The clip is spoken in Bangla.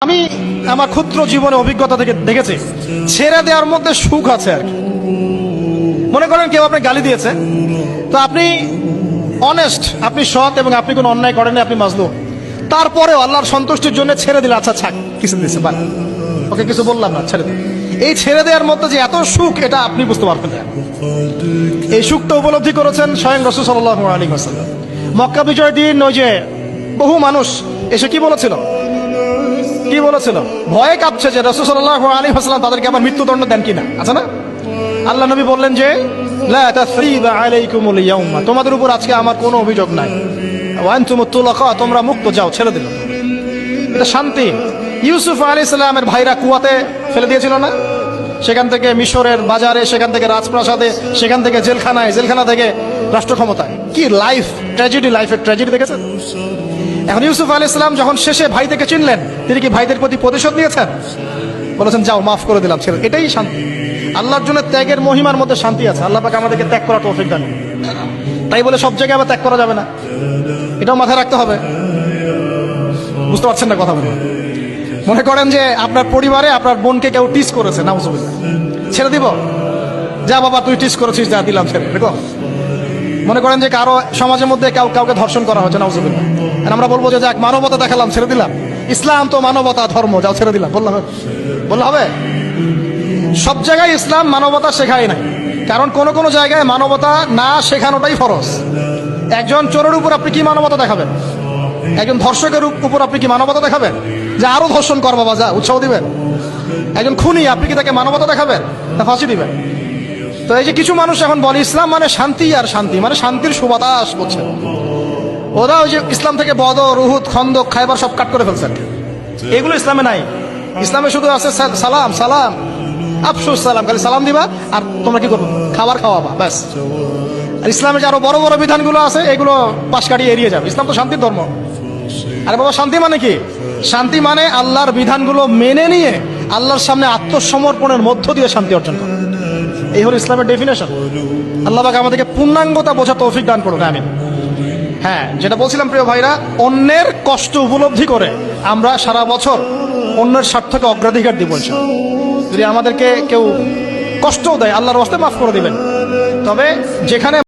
আমি আমার ক্ষুদ্র জীবনে অভিজ্ঞতা থেকে দেখেছি ছেড়ে দেওয়ার মধ্যে সুখ আছে আর কি। মনে করেন কেউ আপনি গালি দিয়েছে, তো আপনি অনেস্ট, আপনি সৎ এবং আপনি কোনো অন্যায় করেননি, আপনি মাজলুম, তারপরেও আল্লাহর সন্তুষ্টির জন্য ছেড়ে দিলে, আচ্ছা ছাক, কিছু দিচ্ছে বাই, ওকে কিছু বললাম না, ছেড়ে দিন। এই ছেড়ে দেওয়ার মধ্যে যে এত সুখ, এটা আপনি বুঝতে পারবেন না। এই সুখটা উপলব্ধি করেছেন স্বয়ং রাসূল সাল্লাল্লাহু আলাইহি ওয়াসাল্লাম। মক্কা বিজয়ের দিন ওই যে বহু মানুষ এসে কি বলেছিল, ভয়ে কাঁপছে যে রাসূল সাল্লাল্লাহু আলাইহি ওয়াসাল্লাম তাদেরকে আবার মৃত্যুদণ্ড দেন কিনা, আছে না? আল্লাহ নবী বললেন যে লা তাসরিবা আলাইকুমুল ইয়াউমা, তোমাদের উপর আজকে আমার কোনো অভিযোগ নাই, ওয়া আনতুমুত তুলাকা, তোমরা মুক্ত, যাও, ছেড়ে দিল। এটা শান্তি। ইউসুফ আলাইহিস সালামের ভাইরা কুয়াতে ফেলে দিয়েছিল না, সেখান থেকে মিশরের বাজারে, সেখান থেকে রাজপ্রাসাদে, সেখান থেকে জেলখানায়, জেলখানা থেকে রাষ্ট্র ক্ষমতায়। কি লাইফ ট্র্যাজেডি, লাইফের ট্র্যাজেডি দেখেছেন? এখন ইউসুফ আলাইহিস সালাম যখন শেষে ভাইদেরকে চিনলেন, তিনি কি ভাইদের প্রতি প্রতিশোধ নিয়েছেন? বলেছেন যাও, মাফ করে দিলাম, ছেড়ে। এটাই শান্তি। আল্লাহর জন্য ত্যাগের মহিমার মধ্যে শান্তি আছে। আল্লাহ পাক আমাদেরকে ত্যাগ করার তৌফিক দান। তাই বলে সব জায়গায় আবার ত্যাগ করা যাবে না, এটাও মাথায় রাখতে হবে। বুঝতে পারছেন না কথা বলে? মনে করেন যে আপনার পরিবারে আপনার বোনকে কেউ টিস করেছে, নাউজুবিল্লাহ, ছেড়ে দিব? যা বাবা, তুই টিস করেছিস, যা, দিলাম, ছেড়ে। দেখো, মনে করেন যে কারো সমাজের মধ্যে কাউকে ধর্ষণ করা হচ্ছে, নাউজুবিল্লাহ, আর আমরা বলবো যে যাক, মানবতা দেখালাম, ছেড়ে দিলাম, ইসলাম তো মানবতা ধর্ম, যাও, ছেড়ে দিলাম, বললে হবে? সব জায়গায় ইসলাম মানবতা শেখায় নাই, কারণ কোন কোন জায়গায় মানবতা না শেখানোটাই ফরজ। একজন চোরের উপর আপনি কি মানবতা দেখাবেন? একজন ধর্ষকের উপর আপনি কি মানবতা দেখাবেন যে আরো ধর্ষণ কর বাবা, যা, উৎসাহ দিবেন? একজন খুনি, আপনি কি তাকে মানবতা দেখাবেন না ফাঁসি দিবেন? তো এই যে কিছু মানুষ এখন বলে ইসলাম মানে শান্তি, আর শান্তি মানে শান্তির সুবাতাস করছে। ওরা ওই যে ইসলাম থেকে বদর, উহুদ, খন্দক, খায়বার সব কাট করে ফেলছেন। এগুলো ইসলামে নাই। ইসলামে শুধু আছে সালাম, সালাম, আফসুস সালাম, খালি সালাম দিবা আর তোমরা কি করবো, খাবার খাওয়াবা, ব্যাস। আর ইসলামে যে আরো বড় বড় বিধানগুলো আছে, এগুলো পাশ কাটিয়ে এড়িয়ে যাবে। ইসলাম তো শান্তির ধর্ম। আরে বাবা, শান্তি মানে কি? শান্তি মানে আল্লাহর বিধানগুলো মেনে নিয়ে আল্লাহর সামনে আত্মসমর্পণের মধ্য দিয়ে শান্তি অর্জন করা। এই হলো ইসলামের ডেফিনেশন। আল্লাহ পাক আমাদেরকে পূর্ণাঙ্গতা বোঝার তৌফিক দান করুন, আমিন। হ্যাঁ, যেটা বলছিলাম প্রিয় ভাইরা, অন্যের কষ্ট উপলব্ধি করে আমরা সারা বছর অন্যের স্বার্থকে অগ্রাধিকার দিব। যদি আমাদেরকে কেউ কষ্টও দেয়, আল্লাহর ওয়াস্তে মাফ করে দিবেন। তবে যেখানে